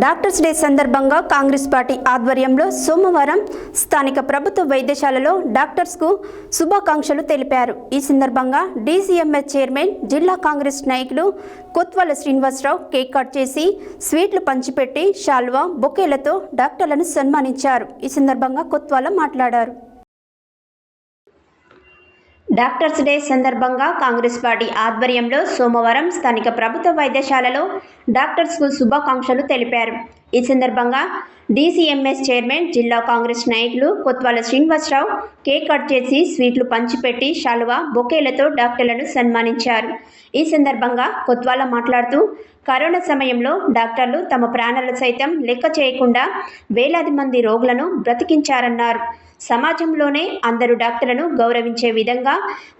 Doctors day సందర్భంగా Congress party ఆధ్వర్యంలో సోమవారం స్థానిక ప్రభుత్వ వైద్యశాలలో డాక్టర్స్కు శుభాకాంక్షలు తెలిపారు. ఈ సందర్భంగా డీసీఎంఎస్ చైర్మన్ జిల్లా కాంగ్రెస్ నాయకులు కొత్వాల శ్రీనివాసరావు కేక్ కట్ చేసి స్వీట్లు పంచిపెట్టి శాల్వా బొకేలతో డాక్టర్లను సన్మానించారు. ఈ సందర్భంగా కొత్వాల మాట్లాడారు. డాక్టర్స్ డే సందర్భంగా కాంగ్రెస్ పార్టీ ఆధ్వర్యంలో సోమవారం స్థానిక ప్రభుత్వ వైద్యశాలలో డాక్టర్స్కు శుభాకాంక్షలు తెలిపారు. ఈ సందర్భంగా డీసీఎంఎస్ చైర్మన్ జిల్లా కాంగ్రెస్ నాయకులు కొత్వాల శ్రీనివాసరావు కేక్ కట్ చేసి స్వీట్లు పంచిపెట్టి శాలువా బొకేలతో డాక్టర్లను సన్మానించారు. ఈ సందర్భంగా కొత్వాల మాట్లాడుతూ కరోనా సమయంలో డాక్టర్లు తమ ప్రాణాలు సైతం లెక్క చేయకుండా వేలాది మంది రోగులను బ్రతికించారన్నారు. సమాజంలోనే అందరూ డాక్టర్లను గౌరవించే విధంగా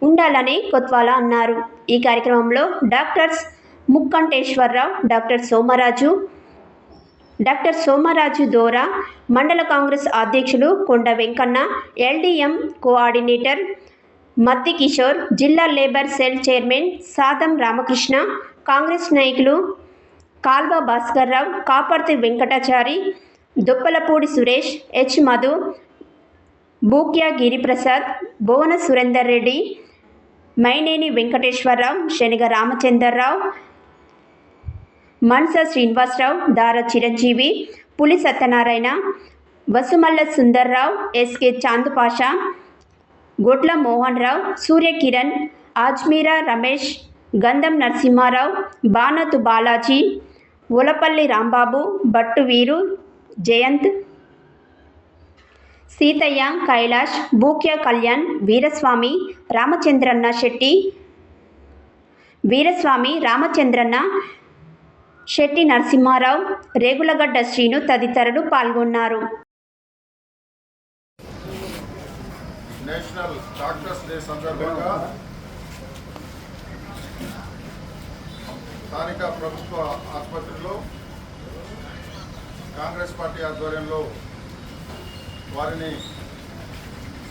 ఉండాలని కొత్వాల అన్నారు. ఈ కార్యక్రమంలో డాక్టర్స్ ముక్కంటేశ్వరరావు, డాక్టర్ సోమరాజు దోరా, మండల కాంగ్రెస్ అధ్యక్షులు కొండ వెంకన్న, ఎల్డీఎం కోఆర్డినేటర్ మద్ది కిషోర్, జిల్లా labour cell chairman సాదం Ramakrishna, Congress నాయకులు కాల్వ భాస్కర్రావు, కాపర్తి వెంకటాచారి, దొప్పలపూడి సురేష్, హెచ్ మధు, బూక్య గిరిప్రసాద్, భువన సురేందర్ రెడ్డి, మైనేని వెంకటేశ్వరరావు, శనిగ రామచంద్రరావు, మన్స శ్రీనివాసరావు, దార చిరంజీవి, పులి సత్యనారాయణ, వసుమల్ల సుందర్రావు, ఎస్కే చాందుపాషా, గొడ్ల మోహన్ రావు, సూర్యకిరణ్, ఆజ్మీరా రమేష్, గంధం నరసింహారావు, బానతు బాలాజీ, ఉలపల్లి రాంబాబు, బట్టు వీరు, జయంత్, సీతయ్య, కైలాష్, బూక్య కళ్యాణ్, వీరస్వామి, రామచంద్రన్న శెట్టి నరసింహారావు, రేగులగడ్డ శ్రీను తదితరులు పాల్గొన్నారు. నేషనల్ డాక్టర్స్ డే సందర్భంగా స్థానిక ప్రభుత్వ ఆసుపత్రిలో కాంగ్రెస్ పార్టీ ఆధ్వర్యంలో వారిని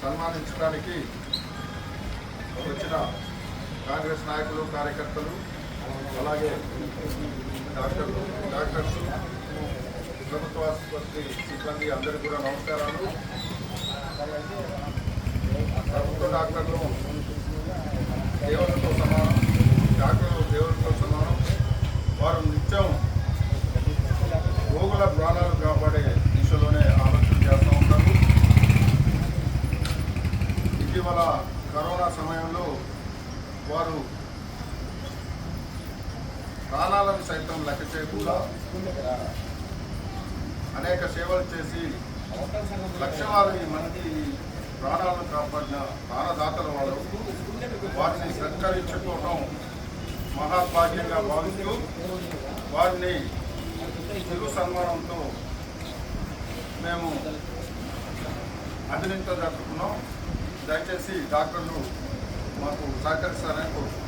సన్మానించడానికి వచ్చిన కాంగ్రెస్ నాయకులు, కార్యకర్తలు, అలాగే డాక్టర్స్, ప్రభుత్వ ఆసుపత్రి సిబ్బంది అందరికీ కూడా నమస్కారాలు. ప్రభుత్వ డాక్టర్లు దేవులతో సమానం, దేవులతో సమానం. వారు నిత్యం రోగుల ప్రాణాలు కాపాడే దిశలోనే ఆలోచన చేస్తూ ఉంటారు. ఇటీవల కరోనా సమయంలో వారు ప్రాణాలను సైతం లెక్క చేయకుండా అనేక సేవలు చేసి లక్షలాది మంది ప్రాణాలను కాపాడిన ప్రాణదాతల వారు. వారిని సత్కరించుకోవడం మహాభాగ్యంగా భావిస్తూ వారిని చిరు సన్మానంతో మేము అభినందన జరుపుకున్నాం. దయచేసి డాక్టర్లు మాకు సహకరిస్తారని కోరుతున్నాం.